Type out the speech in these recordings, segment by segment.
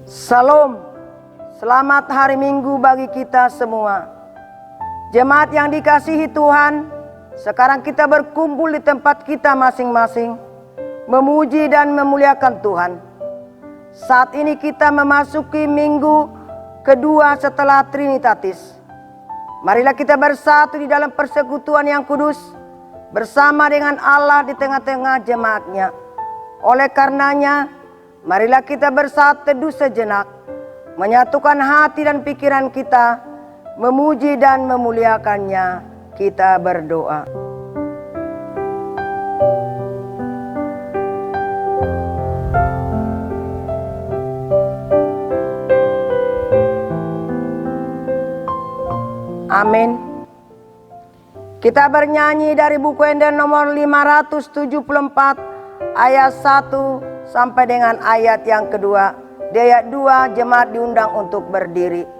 Salam, selamat hari Minggu bagi kita semua. Jemaat yang dikasihi Tuhan, sekarang kita berkumpul di tempat kita masing-masing, memuji dan memuliakan Tuhan. Saat ini kita memasuki minggu kedua setelah Trinitatis. Marilah kita bersatu di dalam persekutuan yang kudus, bersama dengan Allah di tengah-tengah jemaatnya. Oleh karenanya, marilah kita bersatu teduh sejenak, menyatukan hati dan pikiran kita, memuji dan memuliakannya. Kita berdoa. Amin. Kita bernyanyi dari buku Enden nomor 574 ayat 1 sampai dengan ayat yang kedua. Di ayat 2 jemaat diundang untuk berdiri.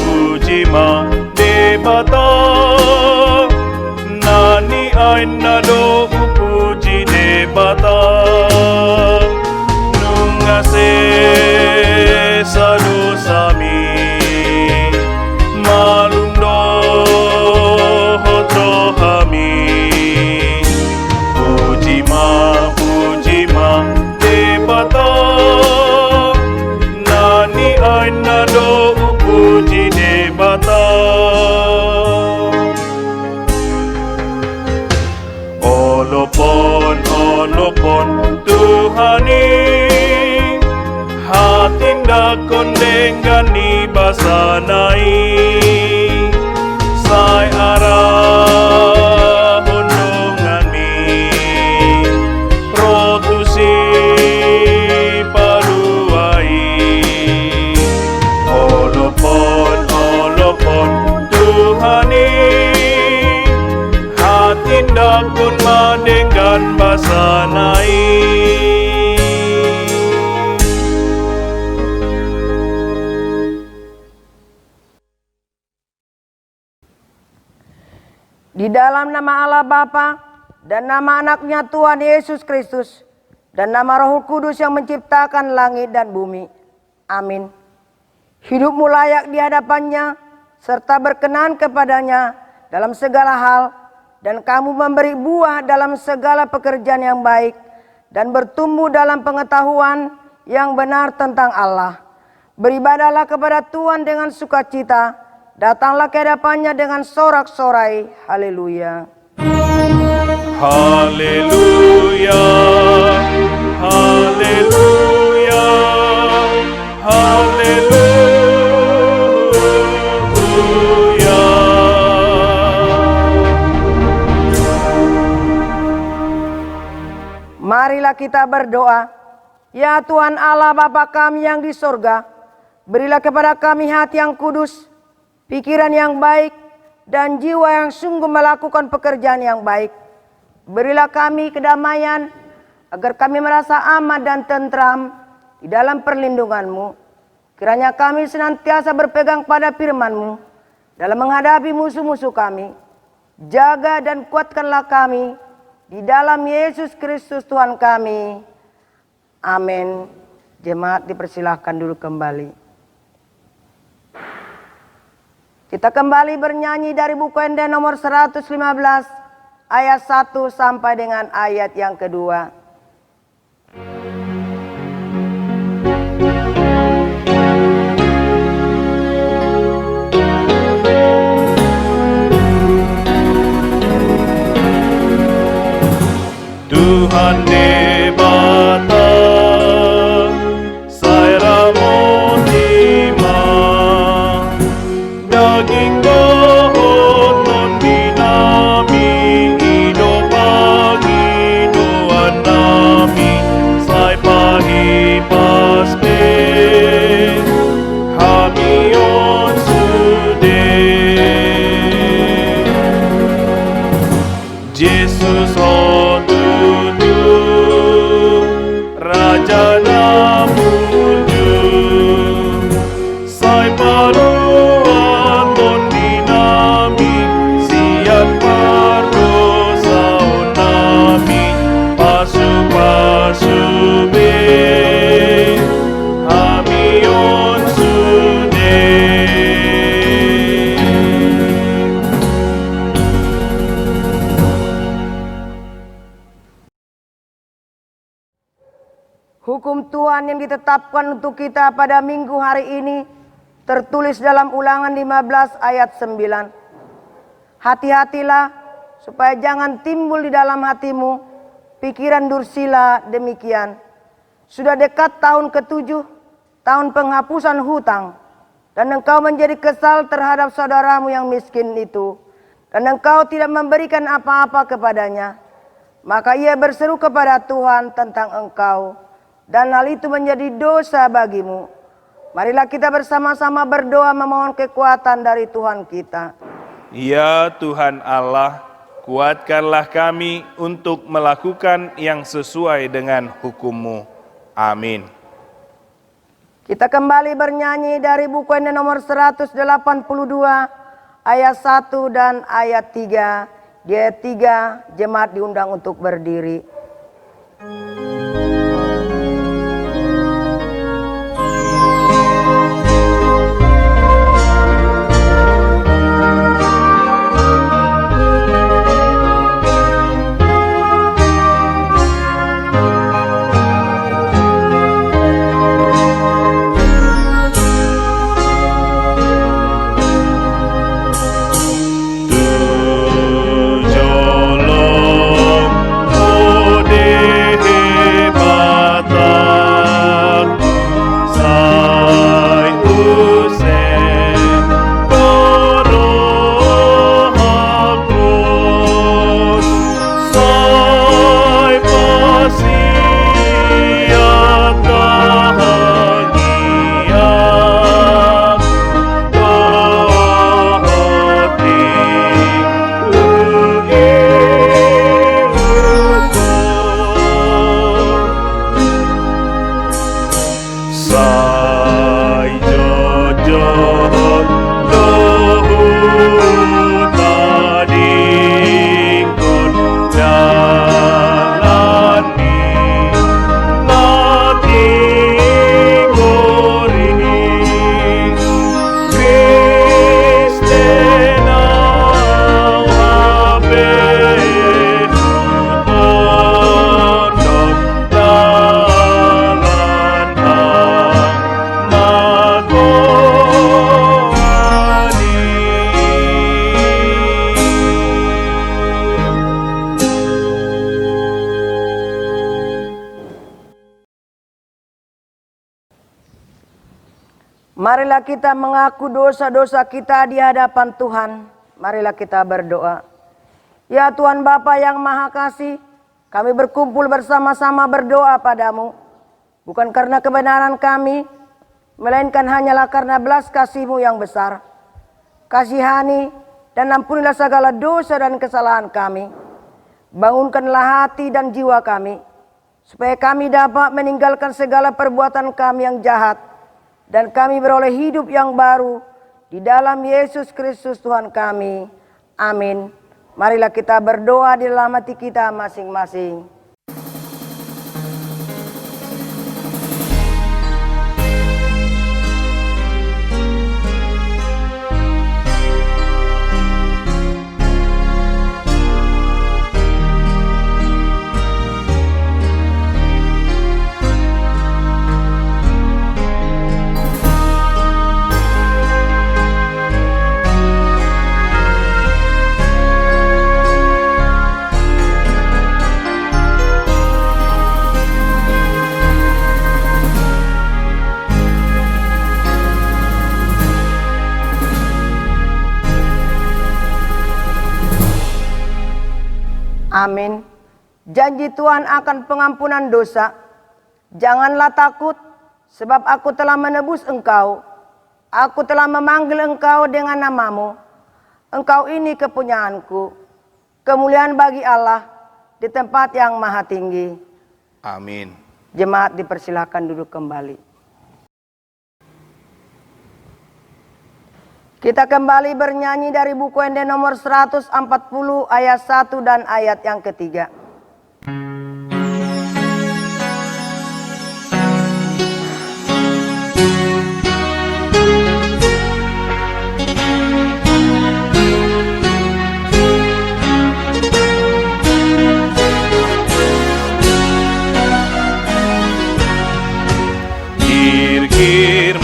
Pujima debata nani aina do puji debata nungase sadu sami malundo hotro hami pujima debata nani aina do puji debata olopon Tuhani hatinda kondengani basanai sai arah hundunganmi rotusi paruai olopon Tuhani hatinda kun madenggan basanai. Di dalam nama Allah Bapa dan nama anaknya Tuhan Yesus Kristus dan nama Roh Kudus yang menciptakan langit dan bumi. Amin. Hidupmu layak di hadapannya serta berkenan kepadanya dalam segala hal, dan kamu memberi buah dalam segala pekerjaan yang baik dan bertumbuh dalam pengetahuan yang benar tentang Allah. Beribadahlah kepada Tuhan dengan sukacita, datanglah ke hadapannya dengan sorak-sorai. Haleluya. Haleluya, haleluya, haleluya. Marilah kita berdoa. Ya Tuhan Allah Bapa kami yang di sorga, berilah kepada kami hati yang kudus, pikiran yang baik, dan jiwa yang sungguh melakukan pekerjaan yang baik. Berilah kami kedamaian, agar kami merasa aman dan tentram di dalam perlindungan-Mu. Kiranya kami senantiasa berpegang pada firman-Mu dalam menghadapi musuh-musuh kami. Jaga dan kuatkanlah kami, di dalam Yesus Kristus Tuhan kami. Amin. Jemaat dipersilahkan dulu kembali. Kita kembali bernyanyi dari buku Ende nomor 115 ayat 1 sampai dengan ayat yang kedua. Tuhan di mata saya motima daging bohong dinami hidup bagi doa nami saya pahi paspe hamion sude Jesus Raja namuju sai paruan ton dinami siat pardosa nami pasu be hamion sude Hukum Tuhan yang ditetapkan untuk kita pada minggu hari ini tertulis dalam Ulangan 15 ayat 9. Hati-hatilah supaya jangan timbul di dalam hatimu pikiran dursila demikian. Sudah dekat tahun ke-7, tahun penghapusan hutang, dan engkau menjadi kesal terhadap saudaramu yang miskin itu, dan engkau tidak memberikan apa-apa kepadanya. Maka ia berseru kepada Tuhan tentang engkau, dan hal itu menjadi dosa bagimu. Marilah kita bersama-sama berdoa memohon kekuatan dari Tuhan kita. Ya Tuhan Allah, kuatkanlah kami untuk melakukan yang sesuai dengan hukum-Mu. Amin. Kita kembali bernyanyi dari buku Ende nomor 182 ayat 1 dan ayat 3. Di ayat 3 jemaat diundang untuk berdiri. Marilah kita mengaku dosa-dosa kita di hadapan Tuhan. Marilah kita berdoa. Ya Tuhan Bapa yang Maha Kasih, kami berkumpul bersama-sama berdoa padamu. Bukan karena kebenaran kami, melainkan hanyalah karena belas kasih-Mu yang besar. Kasihani dan ampunilah segala dosa dan kesalahan kami. Bangunkanlah hati dan jiwa kami, supaya kami dapat meninggalkan segala perbuatan kami yang jahat, dan kami beroleh hidup yang baru di dalam Yesus Kristus Tuhan kami. Amin. Marilah kita berdoa di dalam hati kita masing-masing. Amin. Janji Tuhan akan pengampunan dosa. Janganlah takut, sebab aku telah menebus engkau. Aku telah memanggil engkau dengan namamu. Engkau ini kepunyaanku. Kemuliaan bagi Allah di tempat yang maha tinggi. Amin. Jemaat dipersilakan duduk kembali. Kita kembali bernyanyi dari buku ND nomor 140 ayat 1 dan ayat yang ketiga. Kir-kir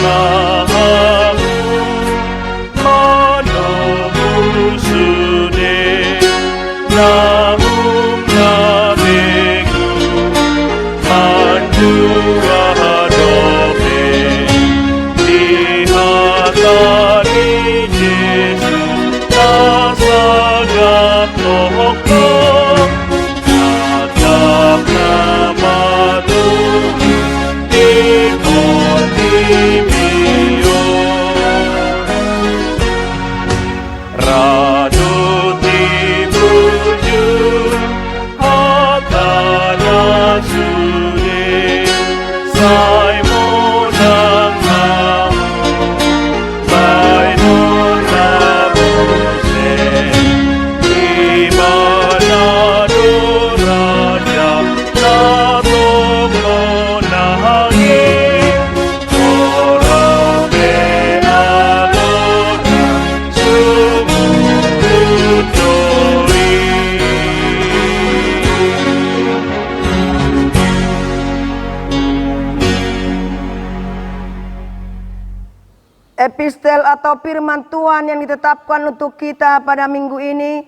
Epistel atau firman Tuhan yang ditetapkan untuk kita pada minggu ini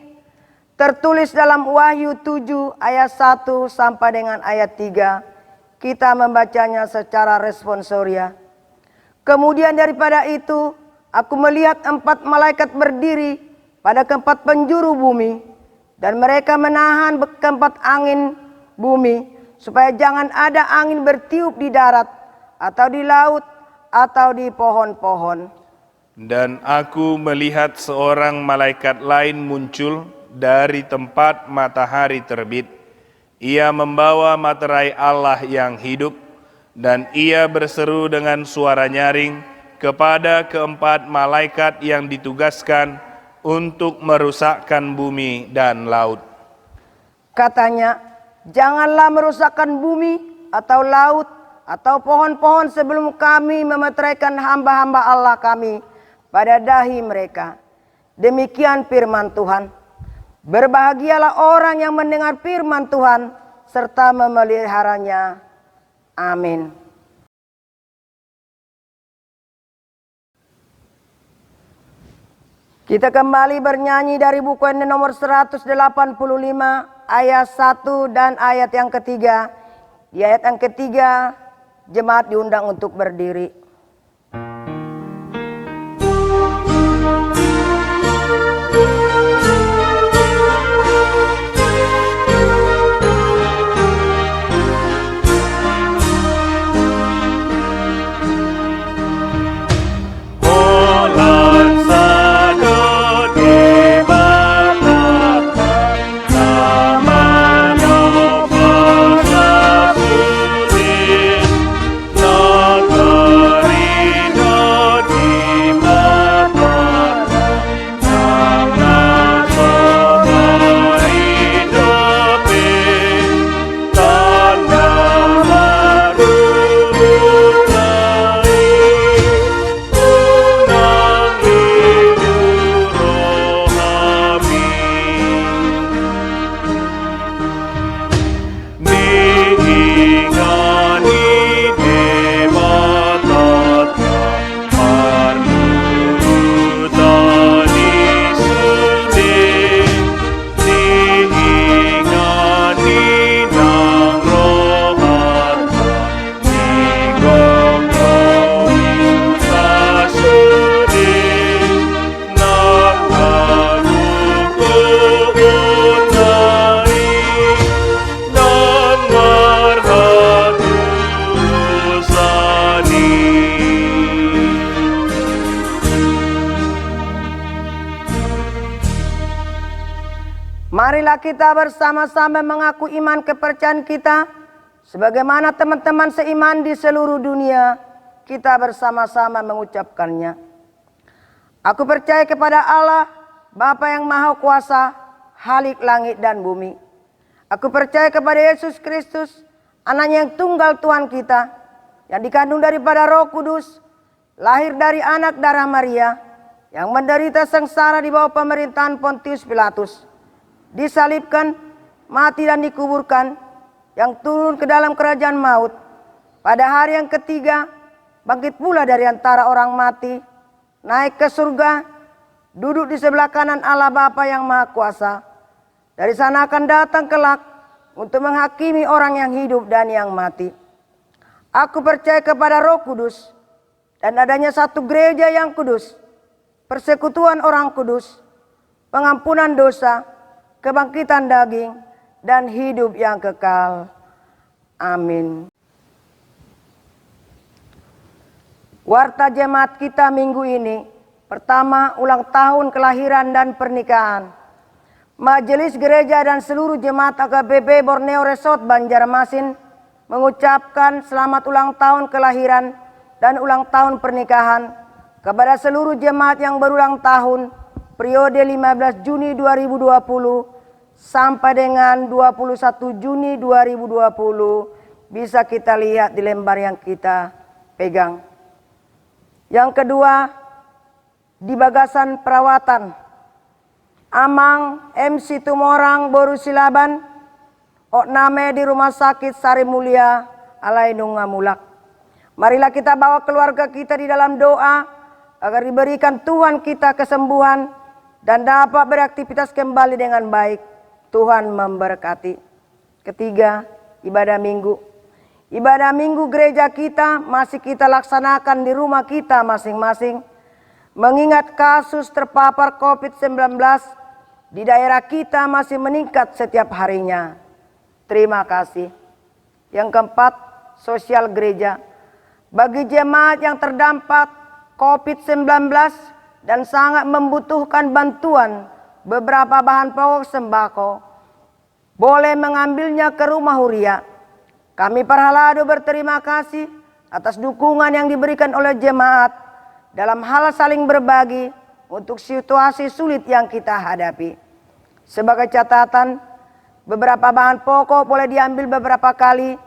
tertulis dalam Wahyu 7 ayat 1 sampai dengan ayat 3. Kita membacanya secara responsoria. Kemudian daripada itu, aku melihat 4 malaikat berdiri pada keempat penjuru bumi, dan mereka menahan keempat angin bumi, supaya jangan ada angin bertiup di darat, atau di laut, atau di pohon-pohon. Dan aku melihat seorang malaikat lain muncul dari tempat matahari terbit. Ia membawa materai Allah yang hidup, dan ia berseru dengan suara nyaring kepada keempat malaikat yang ditugaskan untuk merusakkan bumi dan laut. Katanya, janganlah merusakkan bumi atau laut atau pohon-pohon sebelum kami memeteraikan hamba-hamba Allah kami pada dahi mereka. Demikian firman Tuhan. Berbahagialah orang yang mendengar firman Tuhan serta memeliharanya. Amin. Kita kembali bernyanyi dari buku ND nomor 185 ayat 1 dan ayat yang ketiga. Di ayat yang ketiga, jemaat diundang untuk berdiri. God. kita bersama-sama mengaku iman kepercayaan kita, sebagaimana teman-teman seiman di seluruh dunia, kita bersama-sama mengucapkannya. Aku percaya kepada Allah, Bapa yang Maha Kuasa, Khalik langit dan bumi. Aku percaya kepada Yesus Kristus, Anaknya yang tunggal Tuhan kita, yang dikandung daripada Roh Kudus, lahir dari anak darah Maria, yang menderita sengsara di bawah pemerintahan Pontius Pilatus, disalibkan, mati dan dikuburkan, yang turun ke dalam kerajaan maut, pada hari yang ketiga, bangkit pula dari antara orang mati, naik ke surga, duduk di sebelah kanan Allah Bapa yang Maha Kuasa. Dari sana akan datang kelak untuk menghakimi orang yang hidup dan yang mati. Aku percaya kepada Roh Kudus dan adanya satu gereja yang kudus, persekutuan orang kudus, pengampunan dosa, kebangkitan daging, dan hidup yang kekal. Amin. Warta jemaat kita minggu ini, pertama, ulang tahun kelahiran dan pernikahan. Majelis Gereja dan seluruh jemaat AKBP Borneo Resort Banjarmasin mengucapkan selamat ulang tahun kelahiran dan ulang tahun pernikahan kepada seluruh jemaat yang berulang tahun periode 15 Juni 2020 sampai dengan 21 Juni 2020, bisa kita lihat di lembar yang kita pegang. Yang kedua, di bagasan perawatan Amang MC Tumorang Boru Silaban Okname di Rumah Sakit Sari Mulia Alainung Ngamulak. Marilah kita bawa keluarga kita di dalam doa agar diberikan Tuhan kita kesembuhan dan dapat beraktivitas kembali dengan baik. Tuhan memberkati. Ketiga, ibadah minggu. Ibadah minggu gereja kita masih kita laksanakan di rumah kita masing-masing. Mengingat kasus terpapar COVID-19 di daerah kita masih meningkat setiap harinya. Terima kasih. Yang keempat, sosial gereja. Bagi jemaat yang terdampak COVID-19 dan sangat membutuhkan bantuan beberapa bahan pokok sembako, boleh mengambilnya ke rumah Huria. Kami Parhalado berterima kasih atas dukungan yang diberikan oleh jemaat dalam hal saling berbagi untuk situasi sulit yang kita hadapi. Sebagai catatan, beberapa bahan pokok boleh diambil beberapa kali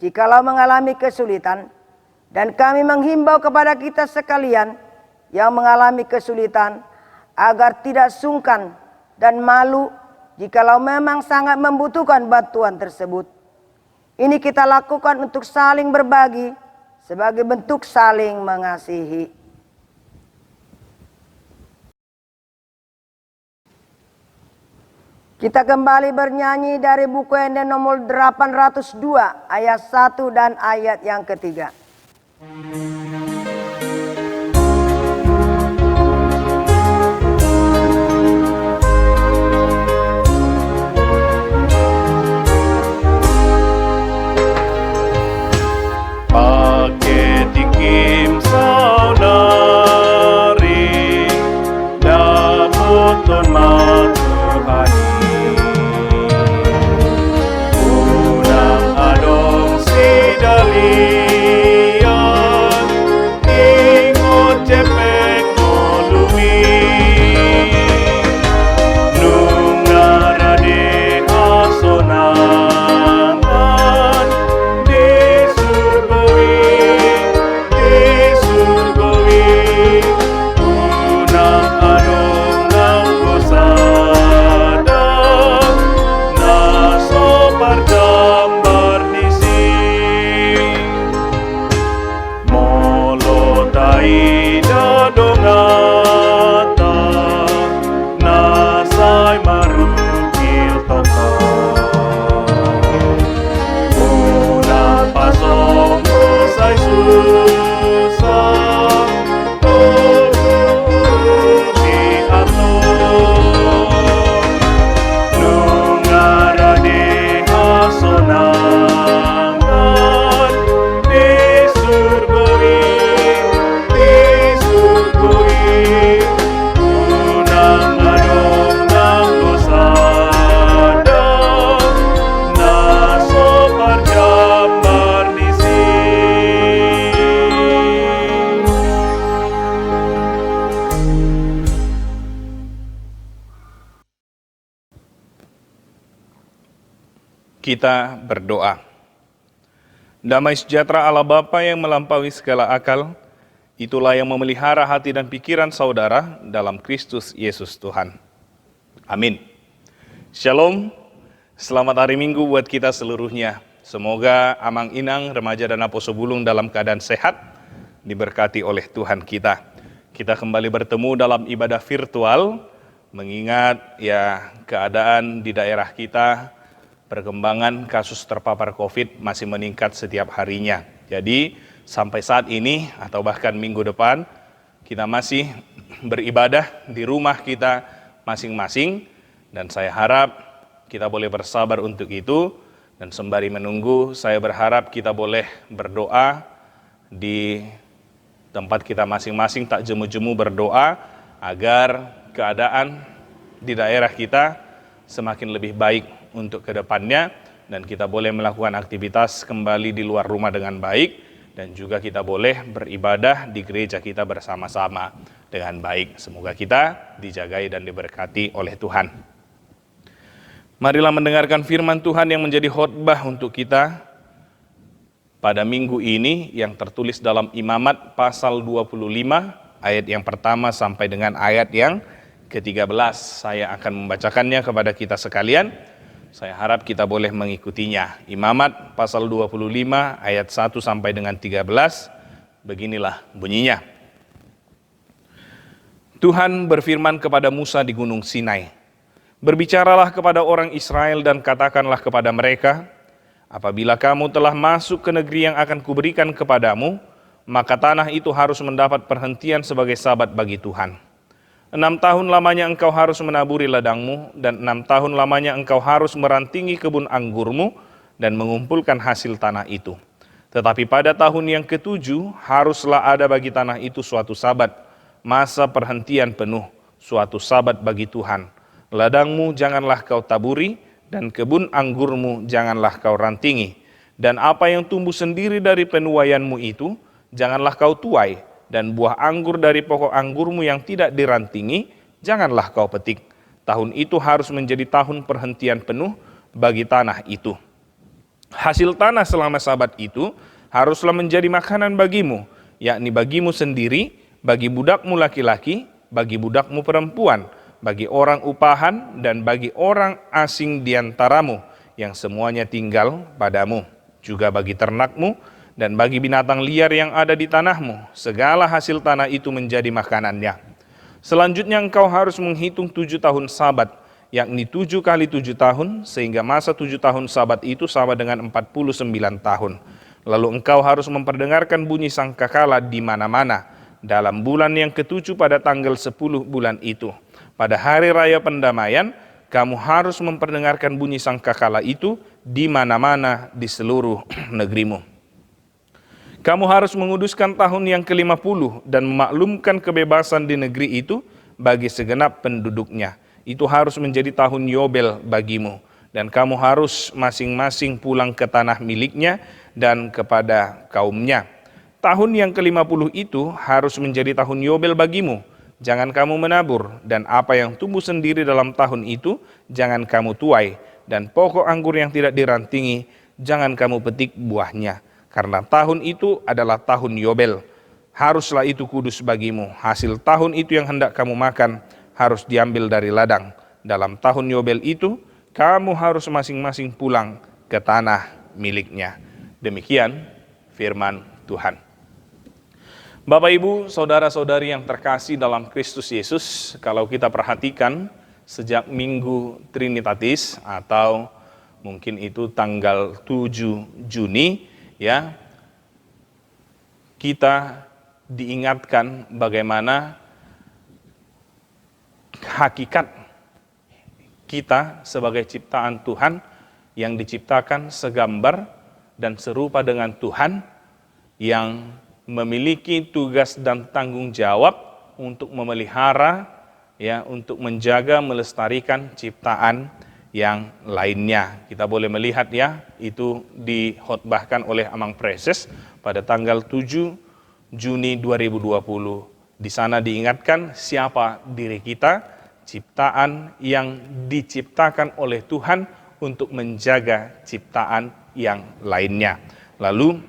jikalau mengalami kesulitan. Dan kami menghimbau kepada kita sekalian yang mengalami kesulitan agar tidak sungkan dan malu jikalau memang sangat membutuhkan bantuan tersebut. Ini kita lakukan untuk saling berbagi sebagai bentuk saling mengasihi. Kita kembali bernyanyi dari buku Ende nomor 802 ayat 1 dan ayat yang ketiga. Pakai tikim saudari, daputon matuhani. Kita berdoa. Damai sejahtera Allah Bapa yang melampaui segala akal, itulah yang memelihara hati dan pikiran saudara dalam Kristus Yesus Tuhan. Amin. Shalom, selamat hari Minggu buat kita seluruhnya. Semoga Amang Inang, remaja dan Aposo Bulung dalam keadaan sehat, diberkati oleh Tuhan kita. Kita kembali bertemu dalam ibadah virtual, mengingat keadaan di daerah kita, perkembangan kasus terpapar COVID masih meningkat setiap harinya. Jadi sampai saat ini atau bahkan minggu depan kita masih beribadah di rumah kita masing-masing, dan saya harap kita boleh bersabar untuk itu. Dan sembari menunggu, saya berharap kita boleh berdoa di tempat kita masing-masing, tak jemu-jemu berdoa agar keadaan di daerah kita semakin lebih baik untuk kedepannya, dan kita boleh melakukan aktivitas kembali di luar rumah dengan baik, dan juga kita boleh beribadah di gereja kita bersama-sama dengan baik. Semoga kita dijagai dan diberkati oleh Tuhan. Marilah mendengarkan firman Tuhan yang menjadi khotbah untuk kita pada minggu ini, yang tertulis dalam Imamat pasal 25 ayat yang pertama sampai dengan ayat yang ke-13. Saya akan membacakannya kepada kita sekalian. Saya harap kita boleh mengikutinya. Imamat pasal 25 ayat 1 sampai dengan 13. Beginilah bunyinya. Tuhan berfirman kepada Musa di Gunung Sinai, "Berbicaralah kepada orang Israel dan katakanlah kepada mereka, apabila kamu telah masuk ke negeri yang akan kuberikan kepadamu, maka tanah itu harus mendapat perhentian sebagai sabat bagi Tuhan. 6 tahun lamanya engkau harus menaburi ladangmu, dan 6 tahun lamanya engkau harus merantingi kebun anggurmu dan mengumpulkan hasil tanah itu. Tetapi pada tahun yang ke-7 haruslah ada bagi tanah itu suatu sabat, masa perhentian penuh, suatu sabat bagi Tuhan. Ladangmu janganlah kau taburi, dan kebun anggurmu janganlah kau rantingi. Dan apa yang tumbuh sendiri dari penuaianmu itu, janganlah kau tuai. Dan buah anggur dari pokok anggurmu yang tidak dirantingi, janganlah kau petik. Tahun itu harus menjadi tahun perhentian penuh bagi tanah itu. Hasil tanah selama sabat itu haruslah menjadi makanan bagimu, yakni bagimu sendiri, bagi budakmu laki-laki, bagi budakmu perempuan, bagi orang upahan, dan bagi orang asing di antaramu, yang semuanya tinggal padamu, juga bagi ternakmu, dan bagi binatang liar yang ada di tanahmu, segala hasil tanah itu menjadi makanannya. Selanjutnya engkau harus menghitung 7 tahun sabat, yakni 7 kali 7 tahun, sehingga masa 7 tahun sabat itu sama dengan 49 tahun. Lalu engkau harus memperdengarkan bunyi sangkakala di mana-mana, dalam bulan yang ke-7 pada tanggal 10 bulan itu. Pada hari raya pendamaian, kamu harus memperdengarkan bunyi sangkakala itu di mana-mana di seluruh negerimu. Kamu harus menguduskan tahun yang ke-50 dan memaklumkan kebebasan di negeri itu bagi segenap penduduknya. Itu harus menjadi tahun Yobel bagimu, dan kamu harus masing-masing pulang ke tanah miliknya dan kepada kaumnya. Tahun yang ke-50 itu harus menjadi tahun Yobel bagimu. Jangan kamu menabur, dan apa yang tumbuh sendiri dalam tahun itu jangan kamu tuai, dan pokok anggur yang tidak dirantingi jangan kamu petik buahnya. Karena tahun itu adalah tahun Yobel, haruslah itu kudus bagimu. Hasil tahun itu yang hendak kamu makan harus diambil dari ladang. Dalam tahun Yobel itu, kamu harus masing-masing pulang ke tanah miliknya." Demikian firman Tuhan. Bapak, Ibu, saudara-saudari yang terkasih dalam Kristus Yesus, kalau kita perhatikan sejak Minggu Trinitatis atau mungkin itu tanggal 7 Juni, kita diingatkan bagaimana hakikat kita sebagai ciptaan Tuhan yang diciptakan segambar dan serupa dengan Tuhan, yang memiliki tugas dan tanggung jawab untuk memelihara, untuk menjaga, melestarikan ciptaan yang lainnya. Kita boleh melihat itu dikhotbahkan oleh Amang Preses pada tanggal 7 Juni 2020. Di sana diingatkan siapa diri kita, ciptaan yang diciptakan oleh Tuhan untuk menjaga ciptaan yang lainnya. Lalu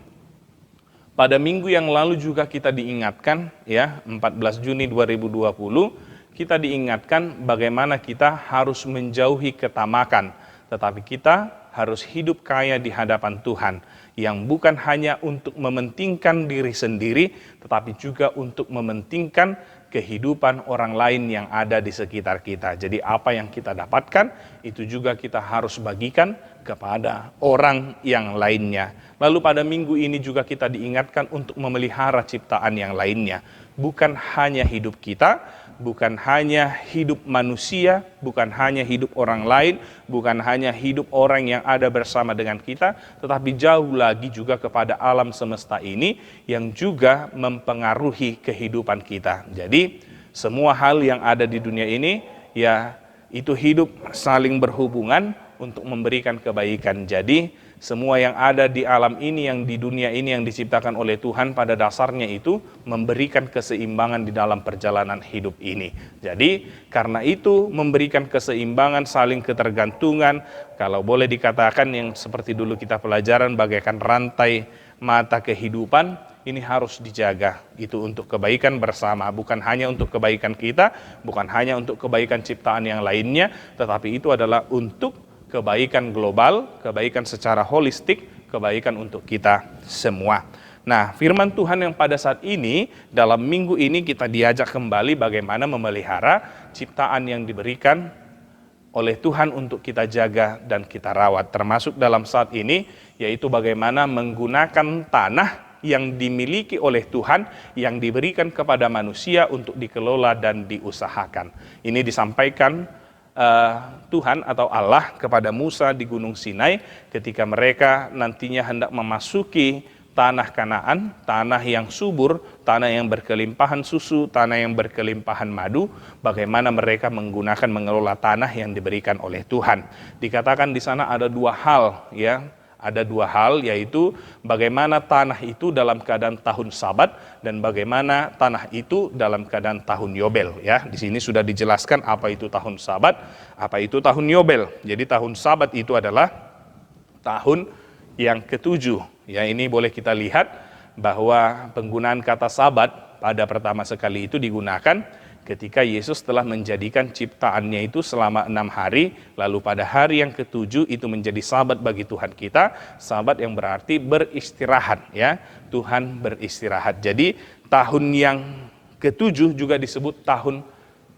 pada minggu yang lalu juga kita diingatkan, ya, 14 Juni 2020, kita diingatkan bagaimana kita harus menjauhi ketamakan, tetapi kita harus hidup kaya di hadapan Tuhan, yang bukan hanya untuk mementingkan diri sendiri, tetapi juga untuk mementingkan kehidupan orang lain yang ada di sekitar kita. Jadi apa yang kita dapatkan, itu juga kita harus bagikan kepada orang yang lainnya. Lalu pada minggu ini juga kita diingatkan untuk memelihara ciptaan yang lainnya. Bukan hanya hidup kita, bukan hanya hidup manusia, bukan hanya hidup orang lain, bukan hanya hidup orang yang ada bersama dengan kita, tetapi jauh lagi juga kepada alam semesta ini yang juga mempengaruhi kehidupan kita. Jadi semua hal yang ada di dunia ini, ya, itu hidup saling berhubungan untuk memberikan kebaikan. Jadi semua yang ada di alam ini, yang di dunia ini, yang diciptakan oleh Tuhan, pada dasarnya itu memberikan keseimbangan di dalam perjalanan hidup ini. Jadi karena itu memberikan keseimbangan, saling ketergantungan, kalau boleh dikatakan yang seperti dulu kita pelajaran bagaikan rantai mata kehidupan, ini harus dijaga. Itu untuk kebaikan bersama, bukan hanya untuk kebaikan kita, bukan hanya untuk kebaikan ciptaan yang lainnya, tetapi itu adalah untuk kebaikan global, kebaikan secara holistik, kebaikan untuk kita semua. Nah, firman Tuhan yang pada saat ini, dalam minggu ini kita diajak kembali bagaimana memelihara ciptaan yang diberikan oleh Tuhan untuk kita jaga dan kita rawat. Termasuk dalam saat ini, yaitu bagaimana menggunakan tanah yang dimiliki oleh Tuhan, yang diberikan kepada manusia untuk dikelola dan diusahakan. Ini disampaikan Tuhan atau Allah kepada Musa di Gunung Sinai ketika mereka nantinya hendak memasuki tanah Kanaan, tanah yang subur, tanah yang berkelimpahan susu, tanah yang berkelimpahan madu, bagaimana mereka menggunakan mengelola tanah yang diberikan oleh Tuhan. Dikatakan di sana ada dua hal, ya. Ada dua hal, yaitu bagaimana tanah itu dalam keadaan tahun Sabat dan bagaimana tanah itu dalam keadaan tahun Yobel, ya. Di sini sudah dijelaskan apa itu tahun Sabat, apa itu tahun Yobel. Jadi tahun Sabat itu adalah tahun yang ke-7. Ya, ini boleh kita lihat bahwa penggunaan kata Sabat pada pertama sekali itu digunakan ketika Yesus telah menjadikan ciptaannya itu selama 6 hari, lalu pada hari yang ke-7 itu menjadi Sabat bagi Tuhan kita, Sabat yang berarti beristirahat, ya. Tuhan beristirahat. Jadi tahun yang ke-7 juga disebut tahun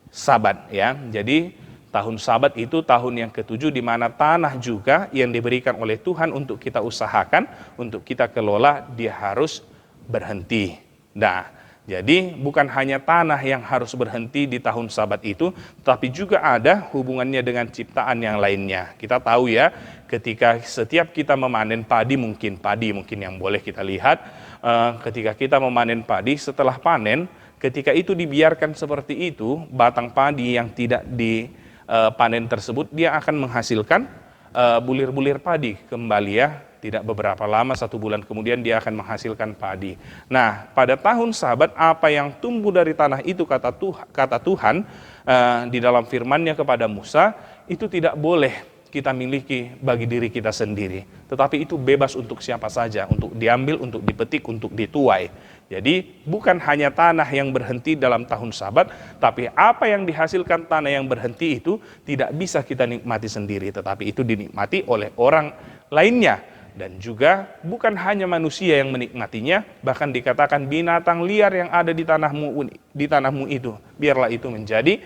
Sabat, ya. Jadi tahun Sabat itu tahun yang ke-7 di mana tanah juga yang diberikan oleh Tuhan untuk kita usahakan, untuk kita kelola, dia harus berhenti. Nah, jadi bukan hanya tanah yang harus berhenti di tahun Sabat itu, tapi juga ada hubungannya dengan ciptaan yang lainnya. Kita tahu, ya, ketika setiap kita memanen padi mungkin yang boleh kita lihat, ketika kita memanen padi, setelah panen, ketika itu dibiarkan seperti itu, batang padi yang tidak dipanen tersebut, dia akan menghasilkan bulir-bulir padi kembali, ya. Tidak beberapa lama, 1 bulan kemudian dia akan menghasilkan padi. Nah, pada tahun Sabat, apa yang tumbuh dari tanah itu, kata Tuhan di dalam firman-Nya kepada Musa, itu tidak boleh kita miliki bagi diri kita sendiri. Tetapi itu bebas untuk siapa saja, untuk diambil, untuk dipetik, untuk dituai. Jadi bukan hanya tanah yang berhenti dalam tahun Sabat, tapi apa yang dihasilkan tanah yang berhenti itu tidak bisa kita nikmati sendiri, tetapi itu dinikmati oleh orang lainnya. Dan juga bukan hanya manusia yang menikmatinya, bahkan dikatakan binatang liar yang ada di tanahmu itu, biarlah itu menjadi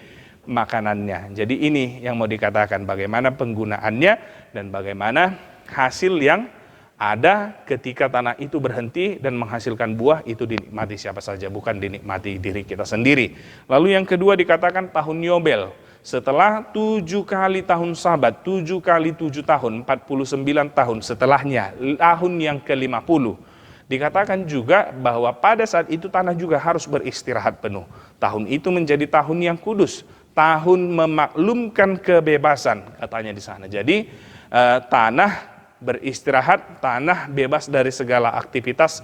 makanannya. Jadi ini yang mau dikatakan, bagaimana penggunaannya dan bagaimana hasil yang ada ketika tanah itu berhenti dan menghasilkan buah, itu dinikmati siapa saja, bukan dinikmati diri kita sendiri. Lalu yang kedua dikatakan tahun Yobel. Setelah 7 kali tahun Sabat, 7 kali 7 tahun, 49 tahun setelahnya, tahun yang ke-50. Dikatakan juga bahwa pada saat itu tanah juga harus beristirahat penuh. Tahun itu menjadi tahun yang kudus, tahun memaklumkan kebebasan, katanya di sana. Jadi tanah beristirahat, tanah bebas dari segala aktivitas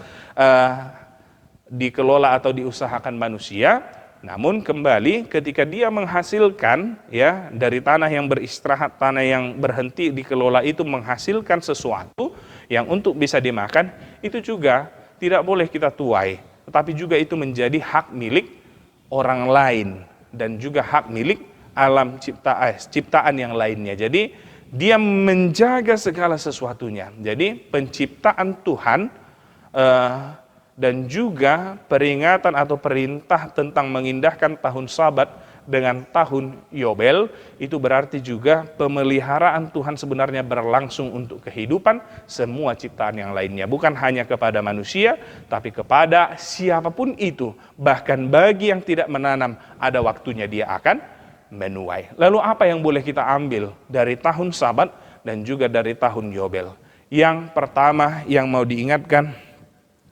dikelola atau diusahakan manusia. Namun kembali ketika dia menghasilkan ya dari tanah yang beristirahat, tanah yang berhenti dikelola itu menghasilkan sesuatu yang untuk bisa dimakan, itu juga tidak boleh kita tuai, tetapi juga itu menjadi hak milik orang lain dan juga hak milik alam ciptaan yang lainnya. Jadi dia menjaga segala sesuatunya. Jadi penciptaan Tuhan dan juga peringatan atau perintah tentang mengindahkan tahun Sabat dengan tahun Yobel, itu berarti juga pemeliharaan Tuhan sebenarnya berlangsung untuk kehidupan semua ciptaan yang lainnya. Bukan hanya kepada manusia, tapi kepada siapapun itu. Bahkan bagi yang tidak menanam, ada waktunya dia akan menuai. Lalu apa yang boleh kita ambil dari tahun Sabat dan juga dari tahun Yobel? Yang pertama yang mau diingatkan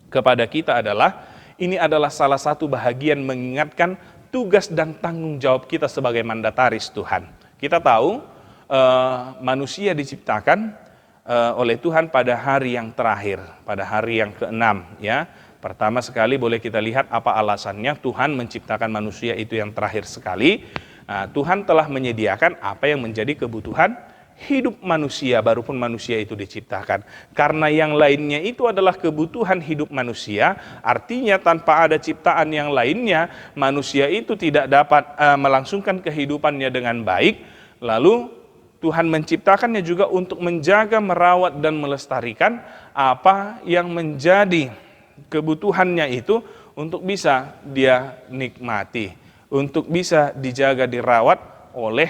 kepada kita adalah, ini adalah salah satu bahagian mengingatkan tugas dan tanggung jawab kita sebagai mandataris Tuhan. Kita tahu manusia diciptakan oleh Tuhan pada hari yang terakhir, pada hari yang ke-6 ya. Pertama sekali boleh kita lihat apa alasannya Tuhan menciptakan manusia itu yang terakhir sekali. Tuhan telah menyediakan apa yang menjadi kebutuhan hidup manusia, baru pun manusia itu diciptakan. Karena yang lainnya itu adalah kebutuhan hidup manusia, artinya tanpa ada ciptaan yang lainnya, manusia itu tidak dapat melangsungkan kehidupannya dengan baik. Lalu Tuhan menciptakannya juga untuk menjaga, merawat, dan melestarikan apa yang menjadi kebutuhannya itu untuk bisa dia nikmati, untuk bisa dijaga, dirawat oleh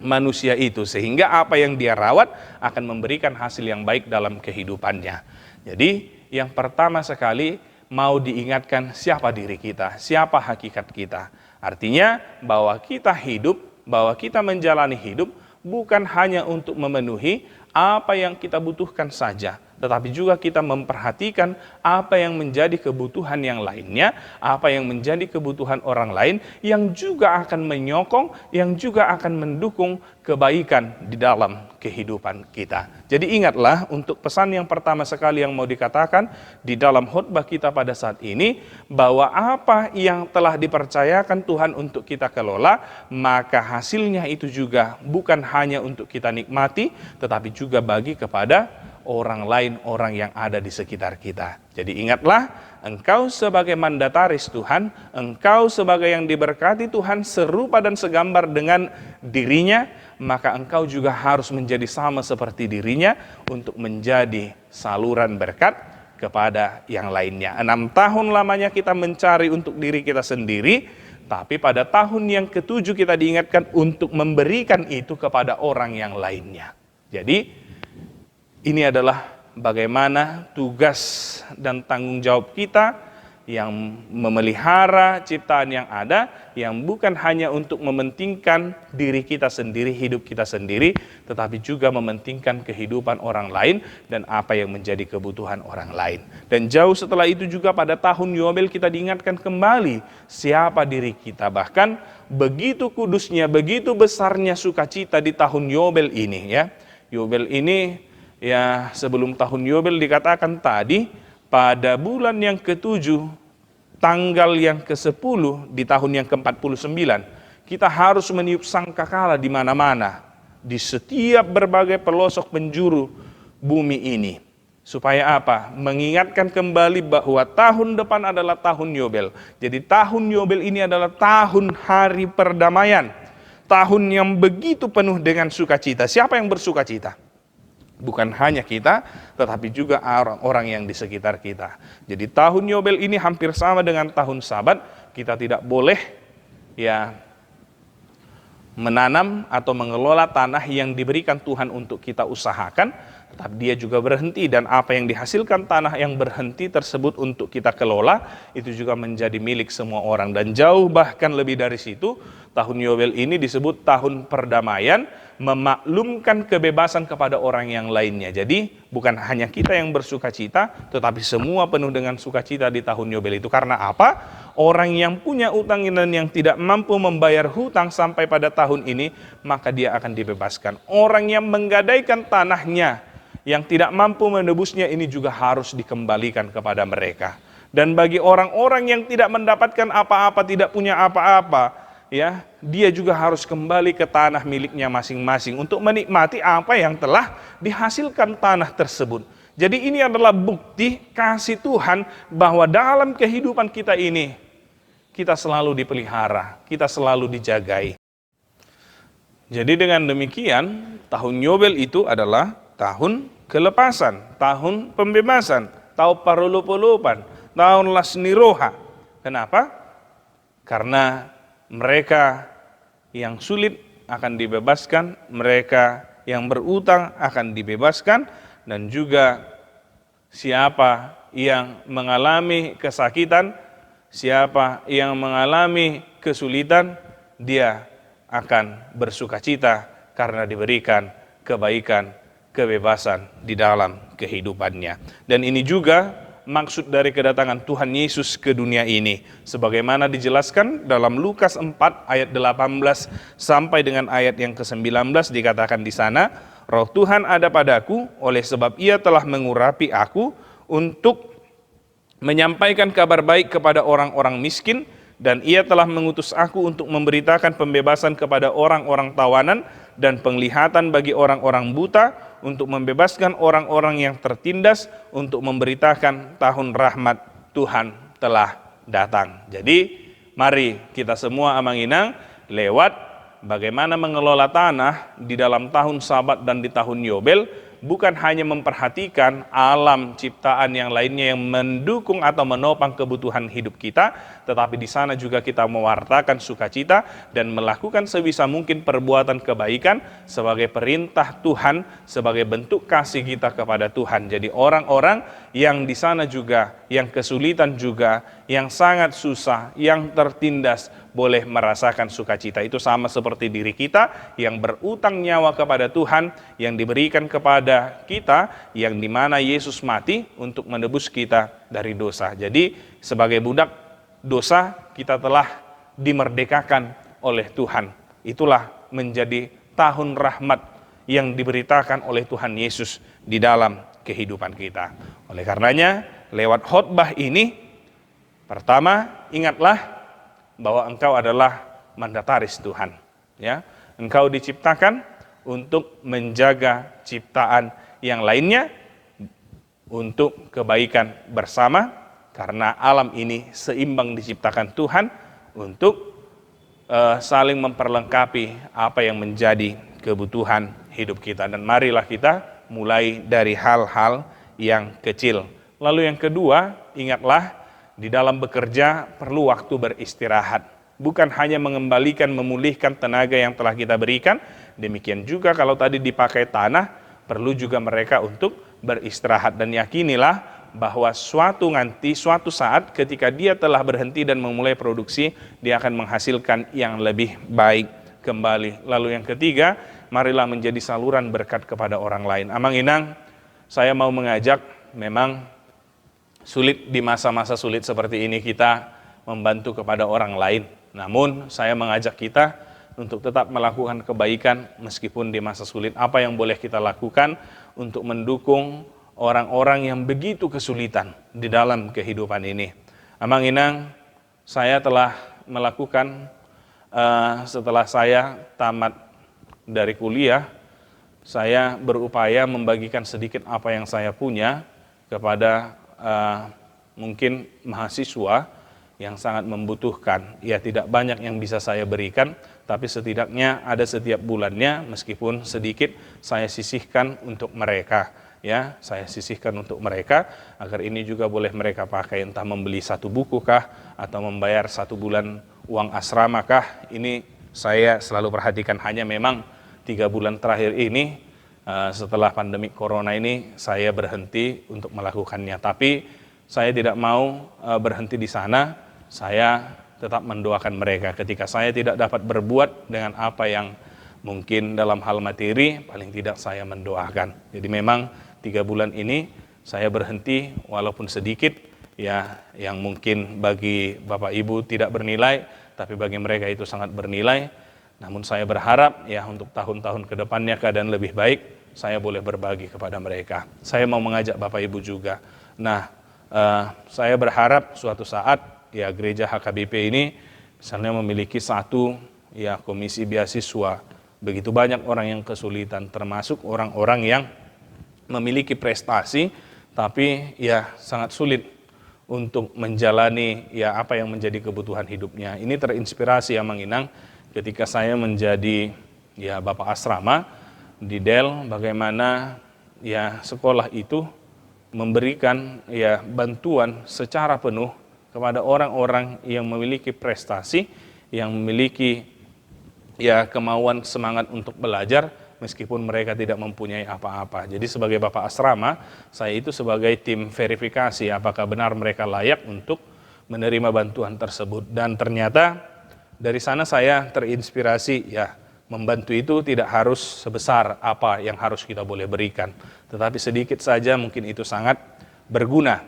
manusia itu, sehingga apa yang dia rawat akan memberikan hasil yang baik dalam kehidupannya. Jadi yang pertama sekali mau diingatkan siapa diri kita, siapa hakikat kita. Artinya bahwa kita hidup, bahwa kita menjalani hidup bukan hanya untuk memenuhi apa yang kita butuhkan saja, tetapi juga kita memperhatikan apa yang menjadi kebutuhan yang lainnya, apa yang menjadi kebutuhan orang lain, yang juga akan menyokong, yang juga akan mendukung kebaikan di dalam kehidupan kita. Jadi ingatlah, untuk pesan yang pertama sekali yang mau dikatakan di dalam khotbah kita pada saat ini, bahwa apa yang telah dipercayakan Tuhan untuk kita kelola, maka hasilnya itu juga bukan hanya untuk kita nikmati, tetapi juga bagi kepada orang lain, orang yang ada di sekitar kita. Jadi ingatlah, engkau sebagai mandataris Tuhan, engkau sebagai yang diberkati Tuhan serupa dan segambar dengan dirinya, maka engkau juga harus menjadi sama seperti dirinya untuk menjadi saluran berkat kepada yang lainnya. 6 tahun lamanya kita mencari untuk diri kita sendiri, tapi pada tahun yang ke-7 kita diingatkan untuk memberikan itu kepada orang yang lainnya. Jadi ini adalah bagaimana tugas dan tanggung jawab kita yang memelihara ciptaan yang ada, yang bukan hanya untuk mementingkan diri kita sendiri, hidup kita sendiri, tetapi juga mementingkan kehidupan orang lain dan apa yang menjadi kebutuhan orang lain. Dan jauh setelah itu juga pada tahun Yobel kita diingatkan kembali siapa diri kita. Bahkan begitu kudusnya, begitu besarnya sukacita di tahun Yobel ini ya. Yobel ini ya, sebelum tahun Yobel dikatakan tadi, pada bulan yang ke-7, tanggal yang ke-10 di tahun yang ke-49, kita harus meniup sangkakala di mana-mana, di setiap berbagai pelosok penjuru bumi ini. Supaya apa? Mengingatkan kembali bahwa tahun depan adalah tahun Yobel. Jadi tahun Yobel ini adalah tahun hari perdamaian. Tahun yang begitu penuh dengan sukacita. Siapa yang bersukacita? Bukan hanya kita, tetapi juga orang-orang yang di sekitar kita. Jadi tahun Yobel ini hampir sama dengan tahun Sabat. Kita tidak boleh ya menanam atau mengelola tanah yang diberikan Tuhan untuk kita usahakan, tetapi dia juga berhenti, dan apa yang dihasilkan tanah yang berhenti tersebut untuk kita kelola, itu juga menjadi milik semua orang. Dan jauh bahkan lebih dari situ, tahun Yobel ini disebut tahun perdamaian, memaklumkan kebebasan kepada orang yang lainnya. Jadi bukan hanya kita yang bersukacita, tetapi semua penuh dengan sukacita di tahun Yobel itu. Karena apa? Orang yang punya utang dan yang tidak mampu membayar hutang sampai pada tahun ini, maka dia akan dibebaskan. Orang yang menggadaikan tanahnya, yang tidak mampu menebusnya, ini juga harus dikembalikan kepada mereka. Dan bagi orang-orang yang tidak mendapatkan apa-apa, tidak punya apa-apa, ya, dia juga harus kembali ke tanah miliknya masing-masing untuk menikmati apa yang telah dihasilkan tanah tersebut. Jadi ini adalah bukti kasih Tuhan bahwa dalam kehidupan kita ini, kita selalu dipelihara, kita selalu dijagai. Jadi dengan demikian, tahun Yobel itu adalah tahun kelepasan, tahun pembebasan, tahun parulupulupan, tahun lasniroha. Kenapa? Karena mereka yang sulit akan dibebaskan, mereka yang berutang akan dibebaskan, dan juga siapa yang mengalami kesakitan, siapa yang mengalami kesulitan, dia akan bersukacita karena diberikan kebaikan, kebebasan di dalam kehidupannya. Dan ini juga maksud dari kedatangan Tuhan Yesus ke dunia ini, sebagaimana dijelaskan dalam Lukas 4 ayat 18 sampai dengan ayat yang ke-19, dikatakan di sana, Roh Tuhan ada padaku, oleh sebab Ia telah mengurapi aku untuk menyampaikan kabar baik kepada orang-orang miskin, dan Ia telah mengutus aku untuk memberitakan pembebasan kepada orang-orang tawanan dan penglihatan bagi orang-orang buta, untuk membebaskan orang-orang yang tertindas, untuk memberitakan tahun rahmat Tuhan telah datang. Jadi mari kita semua Amanginang lewat bagaimana mengelola tanah di dalam tahun Sabat dan di tahun Yobel, bukan hanya memperhatikan alam ciptaan yang lainnya yang mendukung atau menopang kebutuhan hidup kita, tetapi di sana juga kita mewartakan sukacita dan melakukan sebisa mungkin perbuatan kebaikan sebagai perintah Tuhan, sebagai bentuk kasih kita kepada Tuhan. Jadi orang-orang yang di sana juga, yang kesulitan juga, yang sangat susah, yang tertindas, boleh merasakan sukacita. Itu sama seperti diri kita yang berutang nyawa kepada Tuhan, yang diberikan kepada kita, yang dimana Yesus mati untuk menebus kita dari dosa. Jadi sebagai budak dosa, kita telah dimerdekakan oleh Tuhan. Itulah menjadi tahun rahmat yang diberitakan oleh Tuhan Yesus di dalam kehidupan kita. Oleh karenanya, lewat khotbah ini, pertama, ingatlah bahwa engkau adalah mandataris Tuhan. Ya, engkau diciptakan untuk menjaga ciptaan yang lainnya untuk kebaikan bersama, karena alam ini seimbang diciptakan Tuhan untuk saling memperlengkapi apa yang menjadi kebutuhan hidup kita. Dan marilah kita mulai dari hal-hal yang kecil. Lalu yang kedua, ingatlah di dalam bekerja perlu waktu beristirahat. Bukan hanya mengembalikan, memulihkan tenaga yang telah kita berikan. Demikian juga kalau tadi dipakai tanah, perlu juga mereka untuk beristirahat. Dan yakinilah bahwa suatu saat ketika dia telah berhenti dan memulai produksi, dia akan menghasilkan yang lebih baik kembali. Lalu yang ketiga, marilah menjadi saluran berkat kepada orang lain. Amanginang, saya mau mengajak, memang sulit di masa-masa sulit seperti ini kita membantu kepada orang lain. Namun saya mengajak kita untuk tetap melakukan kebaikan meskipun di masa sulit. Apa yang boleh kita lakukan untuk mendukung orang-orang yang begitu kesulitan di dalam kehidupan ini. Amanginang, saya telah melakukan setelah saya tamat dari kuliah, saya berupaya membagikan sedikit apa yang saya punya kepada mungkin mahasiswa yang sangat membutuhkan. Ya, tidak banyak yang bisa saya berikan, tapi setidaknya ada setiap bulannya, meskipun sedikit, saya sisihkan untuk mereka. Ya, saya sisihkan untuk mereka agar ini juga boleh mereka pakai, entah membeli satu buku kah atau membayar 1 bulan uang asrama kah. Ini saya selalu perhatikan. Hanya memang 3 bulan terakhir ini setelah pandemi corona ini saya berhenti untuk melakukannya. Tapi saya tidak mau berhenti di sana. Saya tetap mendoakan mereka. Ketika saya tidak dapat berbuat dengan apa yang mungkin dalam hal materi, paling tidak saya mendoakan. Jadi memang 3 bulan ini saya berhenti walaupun sedikit, ya, yang mungkin bagi Bapak Ibu tidak bernilai, tapi bagi mereka itu sangat bernilai. Namun saya berharap ya untuk tahun-tahun ke depannya keadaan lebih baik, saya boleh berbagi kepada mereka. Saya mau mengajak Bapak Ibu juga. Nah, Saya berharap suatu saat ya gereja HKBP ini misalnya memiliki satu ya komisi beasiswa. Begitu banyak orang yang kesulitan, termasuk orang-orang yang memiliki prestasi tapi ya sangat sulit untuk menjalani ya apa yang menjadi kebutuhan hidupnya. Ini terinspirasi ya Mang Inang ketika saya menjadi ya Bapak Asrama di Del, bagaimana ya sekolah itu memberikan ya bantuan secara penuh kepada orang-orang yang memiliki prestasi, yang memiliki ya kemauan semangat untuk belajar meskipun mereka tidak mempunyai apa-apa. Jadi sebagai Bapak Asrama, saya itu sebagai tim verifikasi apakah benar mereka layak untuk menerima bantuan tersebut. Dan ternyata dari sana saya terinspirasi ya membantu itu tidak harus sebesar apa yang harus kita boleh berikan. Tetapi sedikit saja mungkin itu sangat berguna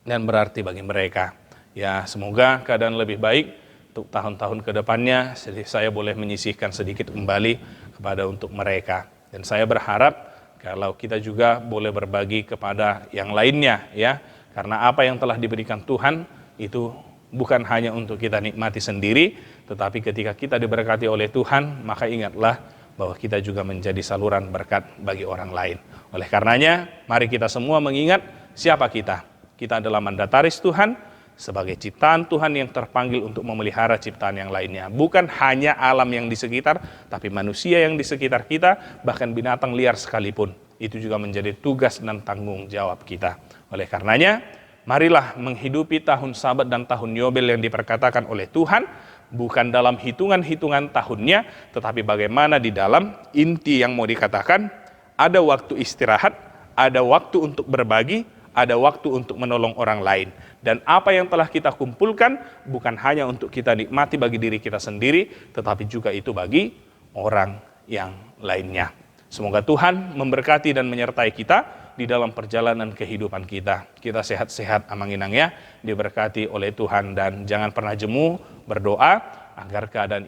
dan berarti bagi mereka. Ya semoga keadaan lebih baik untuk tahun-tahun ke depannya, saya boleh menyisihkan sedikit kembali kepada untuk mereka. Dan saya berharap kalau kita juga boleh berbagi kepada yang lainnya ya, karena apa yang telah diberikan Tuhan itu bukan hanya untuk kita nikmati sendiri, tetapi ketika kita diberkati oleh Tuhan, maka ingatlah bahwa kita juga menjadi saluran berkat bagi orang lain. Oleh karenanya, mari kita semua mengingat siapa kita. Kita adalah mandataris Tuhan, sebagai ciptaan Tuhan yang terpanggil untuk memelihara ciptaan yang lainnya. Bukan hanya alam yang di sekitar, tapi manusia yang di sekitar kita, bahkan binatang liar sekalipun. Itu juga menjadi tugas dan tanggung jawab kita. Oleh karenanya, marilah menghidupi tahun Sabat dan tahun Yobel yang diperkatakan oleh Tuhan, bukan dalam hitungan-hitungan tahunnya, tetapi bagaimana di dalam inti yang mau dikatakan, ada waktu istirahat, ada waktu untuk berbagi, ada waktu untuk menolong orang lain. Dan apa yang telah kita kumpulkan bukan hanya untuk kita nikmati bagi diri kita sendiri, tetapi juga itu bagi orang yang lainnya. Semoga Tuhan memberkati dan menyertai kita di dalam perjalanan kehidupan kita. Kita sehat-sehat Amang Inang ya, diberkati oleh Tuhan. Dan jangan pernah jemu berdoa agar keadaan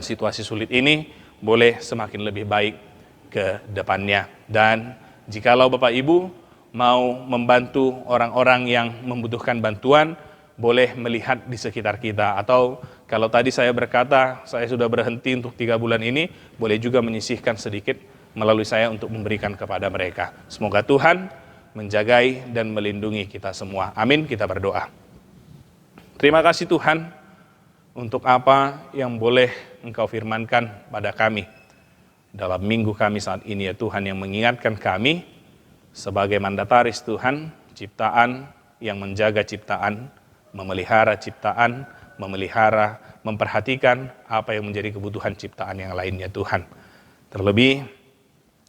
situasi sulit ini boleh semakin lebih baik ke depannya. Dan jikalau Bapak Ibu mau membantu orang-orang yang membutuhkan bantuan, boleh melihat di sekitar kita. Atau kalau tadi saya berkata, saya sudah berhenti untuk 3 bulan ini, boleh juga menyisihkan sedikit melalui saya untuk memberikan kepada mereka. Semoga Tuhan menjagai dan melindungi kita semua. Amin, kita berdoa. Terima kasih Tuhan untuk apa yang boleh Engkau firmankan pada kami dalam minggu kami saat ini ya Tuhan, yang mengingatkan kami sebagai mandataris Tuhan, ciptaan yang menjaga ciptaan, memelihara ciptaan, memperhatikan apa yang menjadi kebutuhan ciptaan yang lainnya Tuhan. Terlebih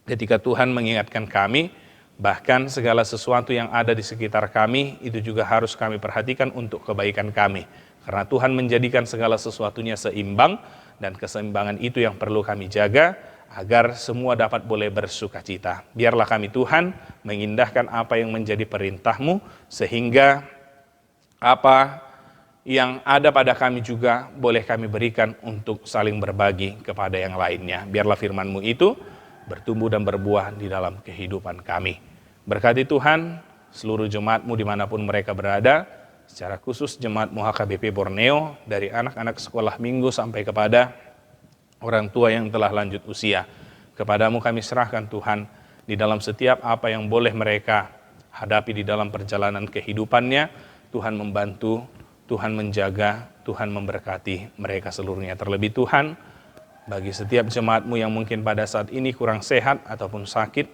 ketika Tuhan mengingatkan kami, bahkan segala sesuatu yang ada di sekitar kami, itu juga harus kami perhatikan untuk kebaikan kami. Karena Tuhan menjadikan segala sesuatunya seimbang, dan keseimbangan itu yang perlu kami jaga, agar semua dapat boleh bersukacita. Biarlah kami Tuhan mengindahkan apa yang menjadi perintah-Mu, sehingga apa yang ada pada kami juga boleh kami berikan untuk saling berbagi kepada yang lainnya. Biarlah firman-Mu itu bertumbuh dan berbuah di dalam kehidupan kami. Berkati Tuhan seluruh jemaat-Mu dimanapun mereka berada, secara khusus jemaat-Mu HKBP Borneo, dari anak-anak sekolah minggu sampai kepada orang tua yang telah lanjut usia. Kepadamu kami serahkan Tuhan, di dalam setiap apa yang boleh mereka hadapi di dalam perjalanan kehidupannya. Tuhan membantu, Tuhan menjaga, Tuhan memberkati mereka seluruhnya. Terlebih Tuhan, bagi setiap jemaat-Mu yang mungkin pada saat ini kurang sehat ataupun sakit,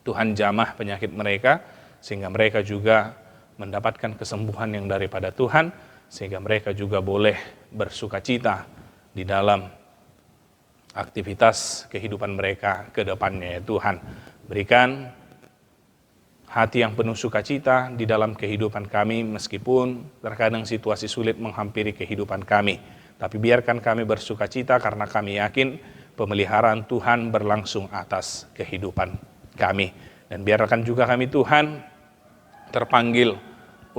Tuhan jamah penyakit mereka, sehingga mereka juga mendapatkan kesembuhan yang daripada Tuhan, sehingga mereka juga boleh bersukacita di dalam aktivitas kehidupan mereka ke depannya ya Tuhan. Berikan hati yang penuh sukacita di dalam kehidupan kami, meskipun terkadang situasi sulit menghampiri kehidupan kami. Tapi biarkan kami bersukacita karena kami yakin pemeliharaan Tuhan berlangsung atas kehidupan kami. Dan biarkan juga kami Tuhan terpanggil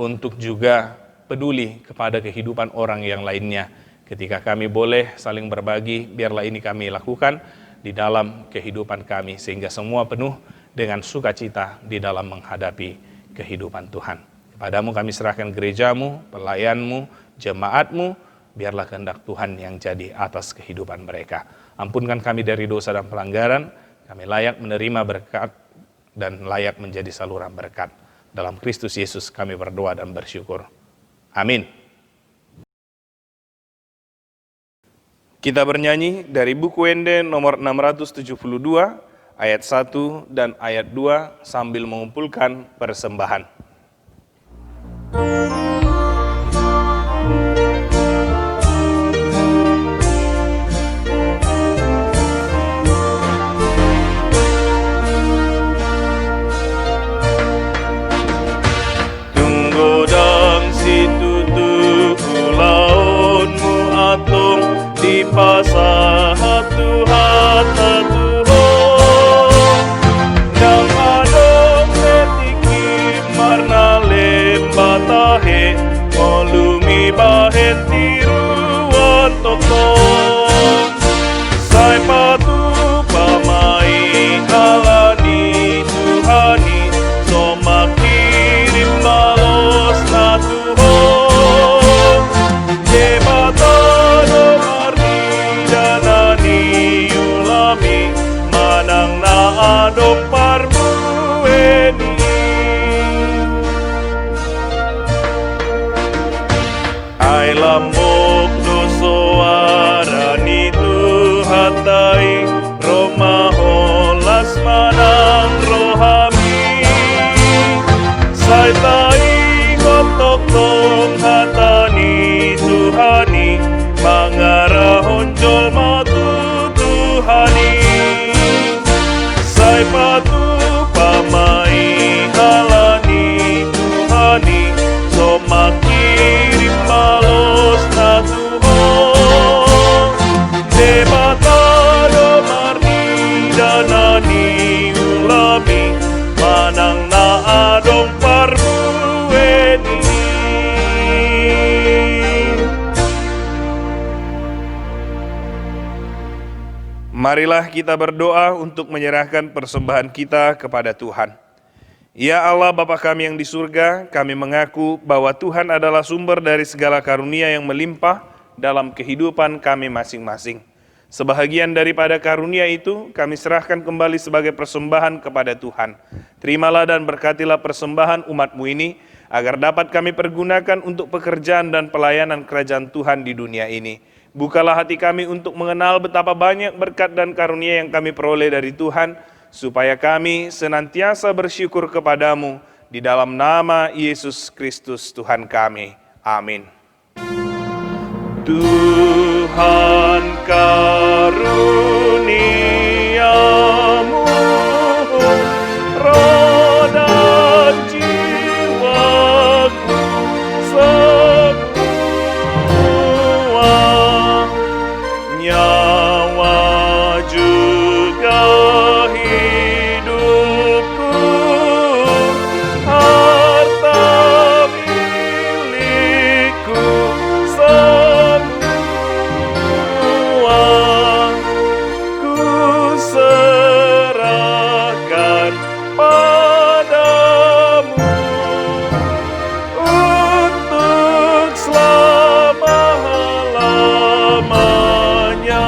untuk juga peduli kepada kehidupan orang yang lainnya. Ketika kami boleh saling berbagi, biarlah ini kami lakukan di dalam kehidupan kami, sehingga semua penuh dengan sukacita di dalam menghadapi kehidupan Tuhan. Kepadamu kami serahkan gerejamu, pelayanmu, jemaatmu, biarlah kehendak Tuhan yang jadi atas kehidupan mereka. Ampunkan kami dari dosa dan pelanggaran, kami layak menerima berkat dan layak menjadi saluran berkat. Dalam Kristus Yesus kami berdoa dan bersyukur. Amin. Kita bernyanyi dari buku Wende nomor 672, ayat 1 dan ayat 2 sambil mengumpulkan persembahan. Tunggodang situ launmu atung di pasah Tuhan Tuhan yang adong retiki marna lembatahe molumi bahen tiruan tokong sai patu pamai alani Tuhani somak kirim balos na Tuhan jebatan manang na adong parmueni ay lambok dosoarani Tuhatai romaholas manang rohami say tai gotok tong hatani Tuhani mangarahon jolma Tuhani sai patu pamai halani Tuhani somak kirim balos na Tuhan debata domarni danani ulami manang na adong parmueni. Marilah kita berdoa untuk menyerahkan persembahan kita kepada Tuhan. Ya Allah Bapa kami yang di surga, kami mengaku bahwa Tuhan adalah sumber dari segala karunia yang melimpah dalam kehidupan kami masing-masing. Sebahagian daripada karunia itu kami serahkan kembali sebagai persembahan kepada Tuhan. Terimalah dan berkatilah persembahan umat-Mu ini, agar dapat kami pergunakan untuk pekerjaan dan pelayanan kerajaan Tuhan di dunia ini. Bukalah hati kami untuk mengenal betapa banyak berkat dan karunia yang kami peroleh dari Tuhan, supaya kami senantiasa bersyukur kepadamu di dalam nama Yesus Kristus Tuhan kami. Amin. Tuhan karuniamu, roh dan jiwaku semua, nyawa juga hidupku, harta milikku semua, ku serahkan padamu untuk selama-lamanya.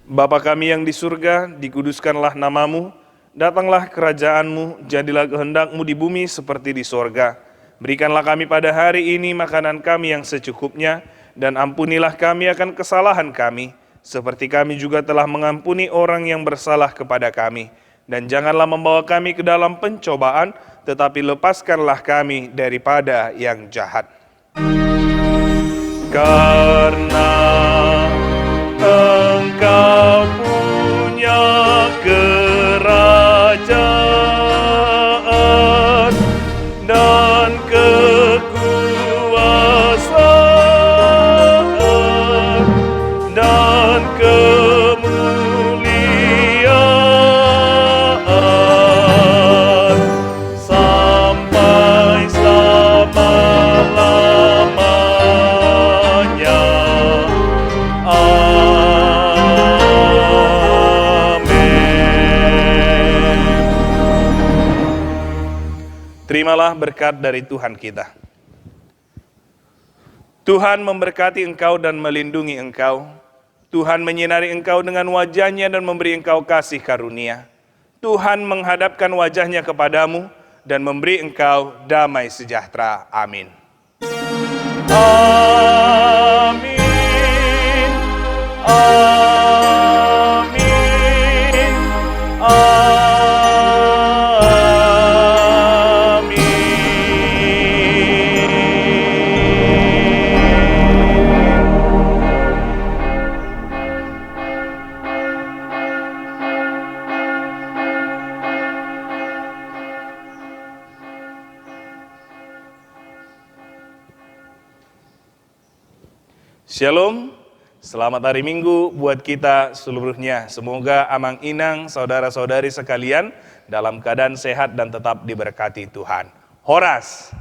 Bapa kami yang di surga, dikuduskanlah namamu, datanglah kerajaanmu, jadilah kehendak-Mu di bumi seperti di sorga. Berikanlah kami pada hari ini makanan kami yang secukupnya, dan ampunilah kami akan kesalahan kami, seperti kami juga telah mengampuni orang yang bersalah kepada kami. Dan janganlah membawa kami ke dalam pencobaan, tetapi lepaskanlah kami daripada yang jahat. Karena Engkau punya kerajaan dan kekuasaan dan kemuliaan sampai selama-lamanya. Terimalah berkat dari Tuhan kita. Tuhan memberkati engkau dan melindungi engkau. Tuhan menyinari engkau dengan wajah-Nya dan memberi engkau kasih karunia. Tuhan menghadapkan wajah-Nya kepadamu dan memberi engkau damai sejahtera. Amin. Amin. Amin. Shalom, selamat hari Minggu buat kita seluruhnya. Semoga amang inang saudara-saudari sekalian dalam keadaan sehat dan tetap diberkati Tuhan. Horas.